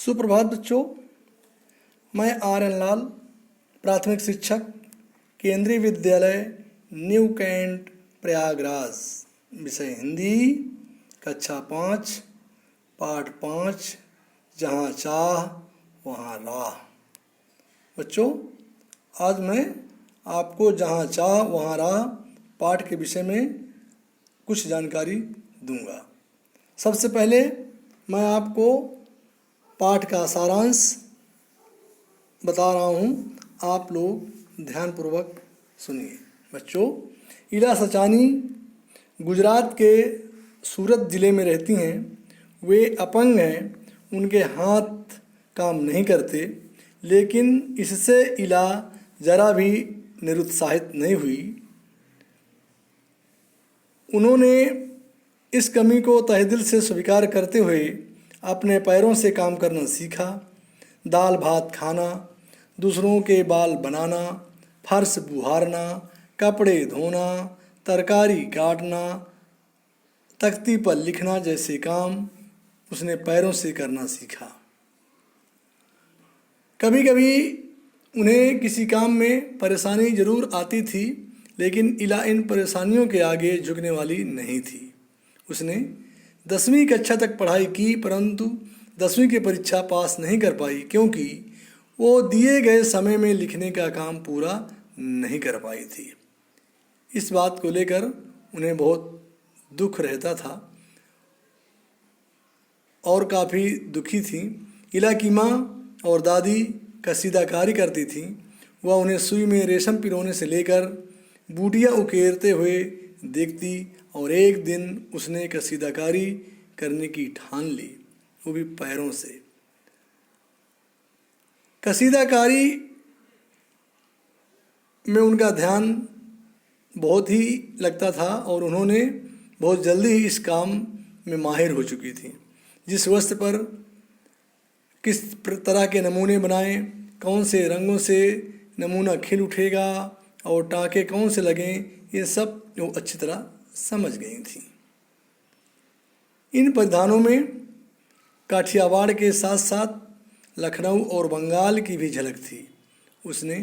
सुप्रभात बच्चों, मैं आर.एन. लाल, प्राथमिक शिक्षक, केंद्रीय विद्यालय न्यू कैंट प्रयागराज। विषय हिंदी, कक्षा 5, पाठ 5, जहाँ चाह वहाँ राह। बच्चों, आज मैं आपको जहाँ चाह वहाँ राह पाठ के विषय में कुछ जानकारी दूंगा। सबसे पहले मैं आपको पाठ का सारांश बता रहा हूँ, आप लोग ध्यानपूर्वक सुनिए। बच्चों, इला सचानी गुजरात के सूरत ज़िले में रहती हैं। वे अपंग हैं, उनके हाथ काम नहीं करते, लेकिन इससे इला जरा भी निरुत्साहित नहीं हुई। उन्होंने इस कमी को तहे दिल से स्वीकार करते हुए अपने पैरों से काम करना सीखा। दाल भात खाना, दूसरों के बाल बनाना, फर्श बुहारना, कपड़े धोना, तरकारी काटना, तख्ती पर लिखना जैसे काम उसने पैरों से करना सीखा। कभी कभी उन्हें किसी काम में परेशानी ज़रूर आती थी, लेकिन इला इन परेशानियों के आगे झुकने वाली नहीं थी। उसने 10वीं कक्षा तक पढ़ाई की, परंतु 10वीं की परीक्षा पास नहीं कर पाई, क्योंकि वो दिए गए समय में लिखने का काम पूरा नहीं कर पाई थी। इस बात को लेकर उन्हें बहुत दुख रहता था और काफ़ी दुखी थी। इला की माँ और दादी कसीदाकारी करती थीं। वह उन्हें सुई में रेशम पिरोने से लेकर बूटियाँ उकेरते हुए देखती, और एक दिन उसने कसीदाकारी करने की ठान ली, वो भी पैरों से। कसीदाकारी में उनका ध्यान बहुत ही लगता था और उन्होंने बहुत जल्दी ही इस काम में माहिर हो चुकी थी। जिस वस्त्र पर किस तरह के नमूने बनाएं, कौन से रंगों से नमूना खिल उठेगा और टाँके कौन से लगें, ये सब वो अच्छी तरह समझ गई थी। इन परिधानों में काठियावाड़ के साथ साथ लखनऊ और बंगाल की भी झलक थी। उसने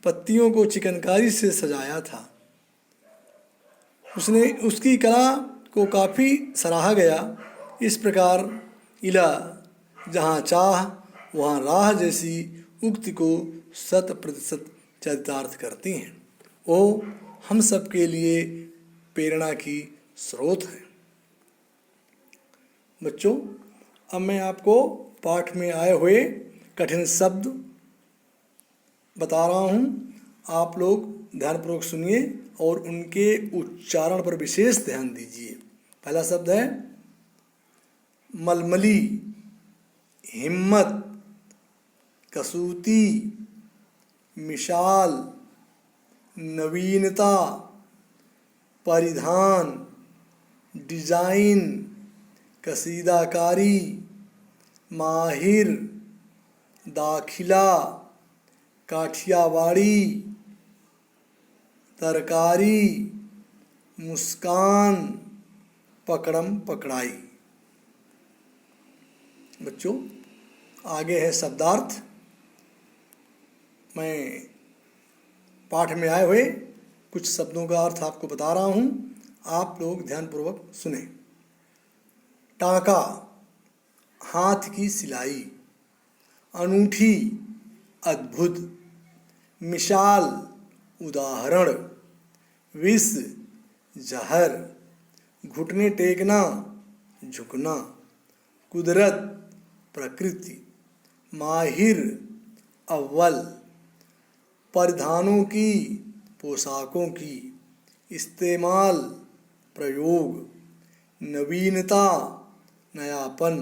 पत्तियों को चिकनकारी से सजाया था। उसकी कला को काफ़ी सराहा गया। इस प्रकार इला जहाँ चाह वहाँ राह जैसी उक्ति को 100% चरितार्थ करती हैं। वो हम सब के लिए प्रेरणा की स्रोत है। बच्चों, अब मैं आपको पाठ में आए हुए कठिन शब्द बता रहा हूँ। आप लोग ध्यानपूर्वक सुनिए और उनके उच्चारण पर विशेष ध्यान दीजिए। पहला शब्द है मलमली, हिम्मत, कसूती, मिसाल, नवीनता, परिधान, डिजाइन, कसीदाकारी, माहिर, दाखिला, काठियावाड़ी, तरकारी, मुस्कान, पकड़म पकड़ाई। बच्चों, आगे है शब्दार्थ। मैं पाठ में आए हुए कुछ शब्दों का अर्थ आपको बता रहा हूँ, आप लोग ध्यानपूर्वक सुने। टाँका, हाथ की सिलाई। अनूठी, अद्भुत। मिसाल, उदाहरण। विष, जहर। घुटने टेकना, झुकना। कुदरत, प्रकृति। माहिर, अव्वल। परिधानों की, पोशाकों की। इस्तेमाल, प्रयोग। नवीनता, नयापन।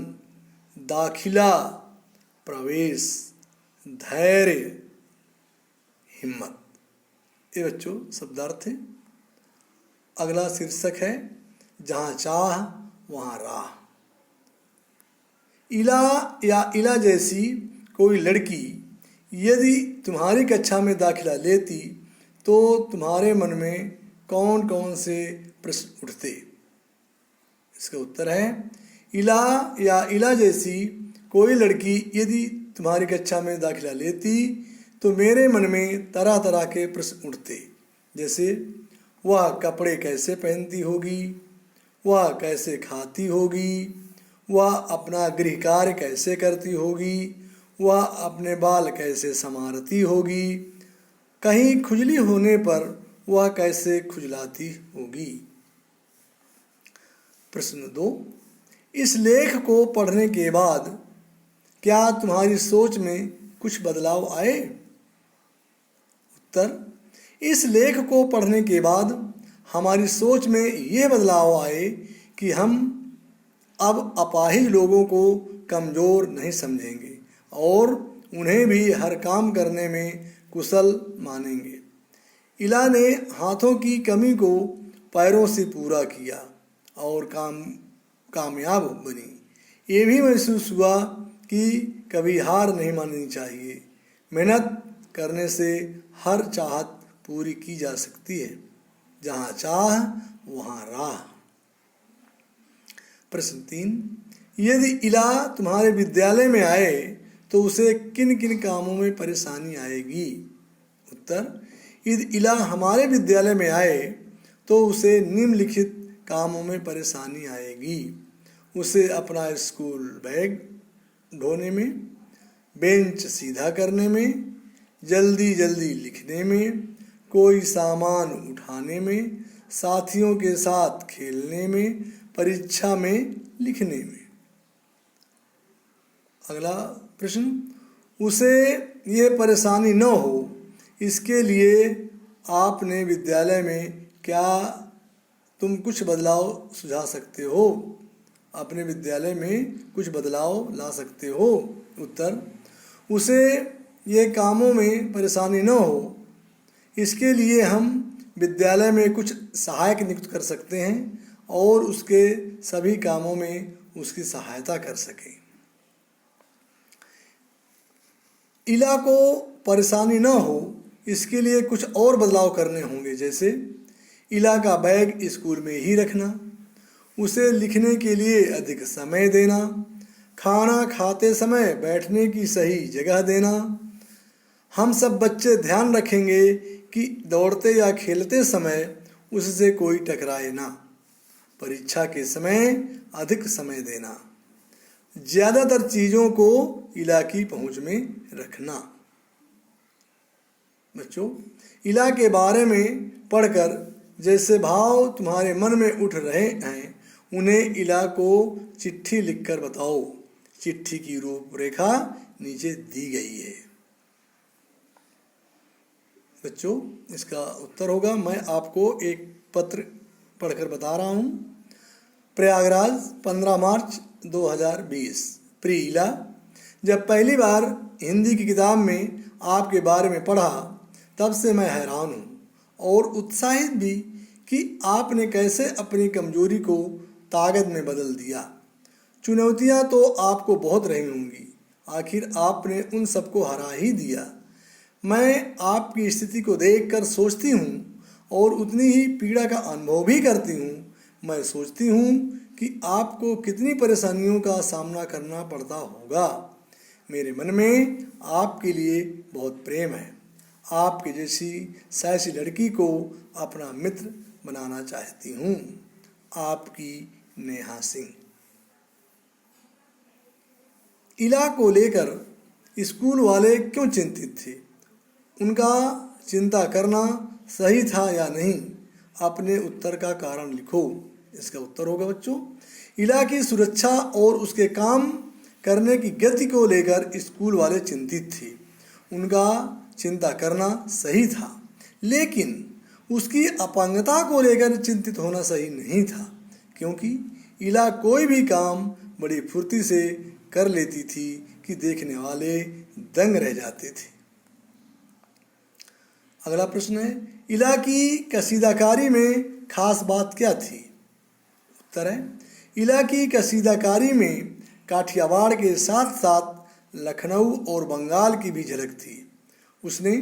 दाखिला, प्रवेश। धैर्य, हिम्मत। ये बच्चों शब्दार्थ है। अगला शीर्षक है जहाँ चाह वहाँ राह। इला या इला जैसी कोई लड़की यदि तुम्हारी कक्षा में दाखिला लेती तो तुम्हारे मन में कौन कौन से प्रश्न उठते? इसका उत्तर है इला या इला जैसी कोई लड़की यदि तुम्हारी कक्षा में दाखिला लेती तो मेरे मन में तरह तरह के प्रश्न उठते, जैसे वह कपड़े कैसे पहनती होगी, वह कैसे खाती होगी, वह अपना गृह कार्य कैसे करती होगी, वह अपने बाल कैसे संवारती होगी, कहीं खुजली होने पर वह कैसे खुजलाती होगी। प्रश्न 2, इस लेख को पढ़ने के बाद क्या तुम्हारी सोच में कुछ बदलाव आए? उत्तर, इस लेख को पढ़ने के बाद हमारी सोच में ये बदलाव आए कि हम अब अपाहिज लोगों को कमज़ोर नहीं समझेंगे और उन्हें भी हर काम करने में कुशल मानेंगे। इला ने हाथों की कमी को पैरों से पूरा किया और कामयाब बनी। ये भी महसूस हुआ कि कभी हार नहीं माननी चाहिए। मेहनत करने से हर चाहत पूरी की जा सकती है। जहाँ चाह वहाँ राह। प्रश्न 3, यदि इला तुम्हारे विद्यालय में आए तो उसे किन किन कामों में परेशानी आएगी? उत्तर, यदि इला हमारे विद्यालय में आए तो उसे निम्नलिखित कामों में परेशानी आएगी। उसे अपना स्कूल बैग ढोने में, बेंच सीधा करने में, जल्दी जल्दी लिखने में, कोई सामान उठाने में, साथियों के साथ खेलने में, परीक्षा में लिखने में। अगला प्रश्न, उसे ये परेशानी न हो इसके लिए आपने विद्यालय में क्या तुम कुछ बदलाव सुझा सकते हो? अपने विद्यालय में कुछ बदलाव ला सकते हो। उत्तर, उसे ये कामों में परेशानी न हो इसके लिए हम विद्यालय में कुछ सहायक नियुक्त कर सकते हैं और उसके सभी कामों में उसकी सहायता कर सकें। इला को परेशानी न हो इसके लिए कुछ और बदलाव करने होंगे, जैसे इला का बैग स्कूल में ही रखना, उसे लिखने के लिए अधिक समय देना, खाना खाते समय बैठने की सही जगह देना। हम सब बच्चे ध्यान रखेंगे कि दौड़ते या खेलते समय उससे कोई टकराए ना। परीक्षा के समय अधिक समय देना। ज़्यादातर चीज़ों को इला की पहुँच में रखना। बच्चों, इला के बारे में पढ़कर जैसे भाव तुम्हारे मन में उठ रहे हैं उन्हें इला को चिट्ठी लिखकर बताओ। चिट्ठी की रूपरेखा नीचे दी गई है। बच्चों, इसका उत्तर होगा, मैं आपको एक पत्र पढ़कर बता रहा हूँ। प्रयागराज 15 मार्च 2020। प्रिय इला, जब पहली बार हिंदी की किताब में आपके बारे में पढ़ा तब से मैं हैरान हूँ और उत्साहित भी कि आपने कैसे अपनी कमजोरी को ताकत में बदल दिया। चुनौतियाँ तो आपको बहुत रही होंगी, आखिर आपने उन सबको हरा ही दिया। मैं आपकी स्थिति को देखकर सोचती हूँ और उतनी ही पीड़ा का अनुभव भी करती हूँ। मैं सोचती हूँ कि आपको कितनी परेशानियों का सामना करना पड़ता होगा। मेरे मन में आपके लिए बहुत प्रेम है। आपके जैसी साहसी लड़की को अपना मित्र बनाना चाहती हूँ। आपकी नेहा सिंह। इला को लेकर स्कूल वाले क्यों चिंतित थे? उनका चिंता करना सही था या नहीं? अपने उत्तर का कारण लिखो। इसका उत्तर होगा बच्चों, इला की सुरक्षा और उसके काम करने की गति को लेकर स्कूल वाले चिंतित थे। उनका चिंता करना सही था, लेकिन उसकी अपंगता को लेकर चिंतित होना सही नहीं था, क्योंकि इला कोई भी काम बड़ी फुर्ती से कर लेती थी कि देखने वाले दंग रह जाते थे। अगला प्रश्न है, इला की कसीदाकारी में खास बात क्या थी? उत्तर है, इला की कसीदाकारी में काठियावाड़ के साथ साथ लखनऊ और बंगाल की भी झलक थी। उसने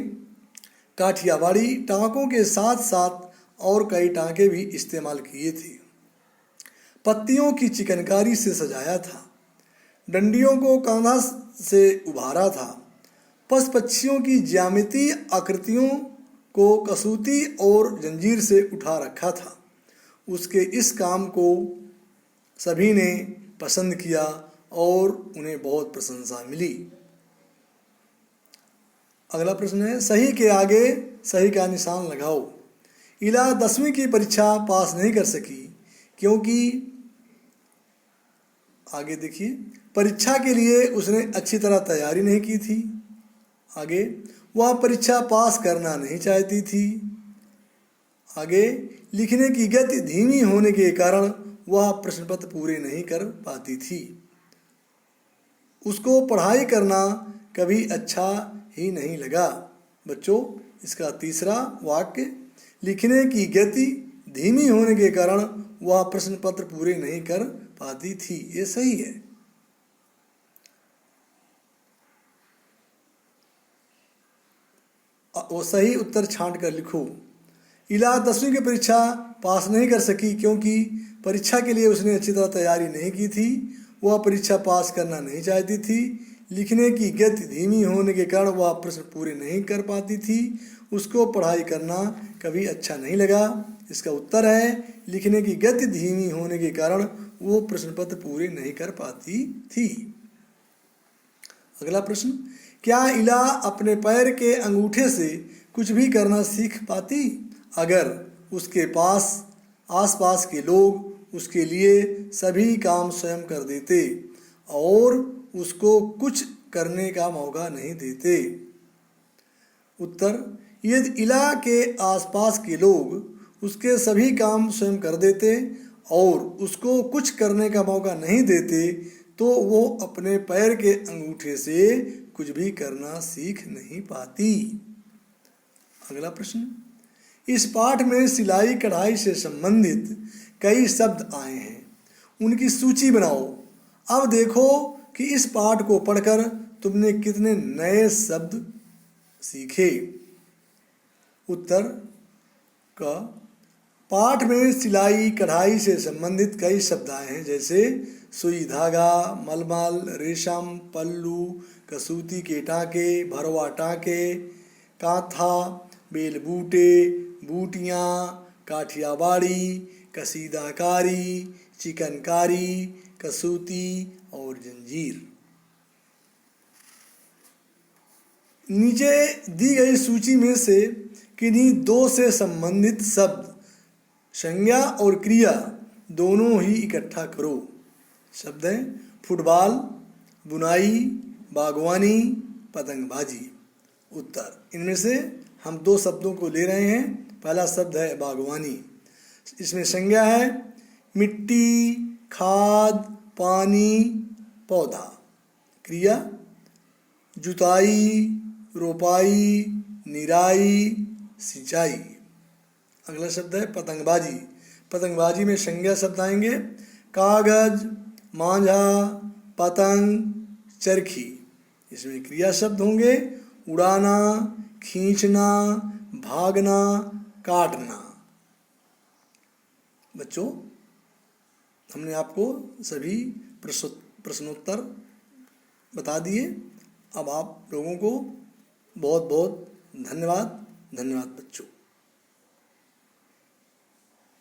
काठियावाड़ी टाँकों के साथ साथ और कई टाँके भी इस्तेमाल किए थे। पत्तियों की चिकनकारी से सजाया था। डंडियों को कांधा से उभारा था, पशु पक्षियों की ज्यामितीय आकृतियों को कसूती और जंजीर से उठा रखा था। उसके इस काम को सभी ने पसंद किया और उन्हें बहुत प्रशंसा मिली। अगला प्रश्न है, सही के आगे सही का निशान लगाओ। इला 10वीं की परीक्षा पास नहीं कर सकी क्योंकि, आगे देखिए, परीक्षा के लिए उसने अच्छी तरह तैयारी नहीं की थी। आगे, वह परीक्षा पास करना नहीं चाहती थी। आगे, लिखने की गति धीमी होने के कारण वह प्रश्न पत्र पूरे नहीं कर पाती थी। उसको पढ़ाई करना कभी अच्छा ही नहीं लगा। बच्चों, इसका तीसरा वाक्य, लिखने की गति धीमी होने के कारण वह प्रश्न पत्र पूरे नहीं कर पाती थी, ये सही है। वो सही उत्तर छांट कर लिखो। इला 10वीं की परीक्षा पास नहीं कर सकी क्योंकि परीक्षा के लिए उसने अच्छी तरह तैयारी नहीं की थी। वह परीक्षा पास करना नहीं चाहती थी। लिखने की गति धीमी होने के कारण वह प्रश्न पूरे नहीं कर पाती थी। उसको पढ़ाई करना कभी अच्छा नहीं लगा। इसका उत्तर है, लिखने की गति धीमी होने के कारण वो प्रश्न पत्र पूरे नहीं कर पाती थी। अगला प्रश्न, क्या इला अपने पैर के अंगूठे से कुछ भी करना सीख पाती अगर उसके पास आसपास के लोग उसके लिए सभी काम स्वयं कर देते और उसको कुछ करने का मौका नहीं देते? उत्तर, यदि इला के आसपास के लोग उसके सभी काम स्वयं कर देते और उसको कुछ करने का मौका नहीं देते तो वो अपने पैर के अंगूठे से कुछ भी करना सीख नहीं पाती। अगला प्रश्न, इस पाठ में सिलाई कढ़ाई से संबंधित कई शब्द आए हैं, उनकी सूची बनाओ। अब देखो कि इस पाठ को पढ़कर तुमने कितने नए शब्द सीखे। उत्तर का, पाठ में सिलाई कढ़ाई से संबंधित कई शब्द आए हैं, जैसे सुई धागा, मलमल, रेशम, पल्लू, कसूती के टाँके, भरवा टाँके, कांथा, बेल बूटे, बूटियाँ, काठियावाड़ी, कसीदाकारी, चिकनकारी, कसूती और जंजीर। नीचे दी गई सूची में से किन्हीं दो से संबंधित शब्द संज्ञा और क्रिया दोनों ही इकट्ठा करो। शब्द हैं फुटबॉल, बुनाई, बागवानी, पतंगबाजी। उत्तर, इनमें से हम दो शब्दों को ले रहे हैं। पहला शब्द है बागवानी। इसमें संज्ञा है मिट्टी, खाद, पानी, पौधा। क्रिया जुताई, रोपाई, निराई, सिंचाई। अगला शब्द है पतंगबाजी। पतंगबाजी में संज्ञा शब्द आएंगे कागज, मांझा, पतंग, चरखी। इसमें क्रिया शब्द होंगे उड़ाना, खींचना, भागना, काटना। बच्चों, हमने आपको सभी प्रश्नोत्तर बता दिए। अब आप लोगों को बहुत बहुत धन्यवाद। धन्यवाद बच्चों।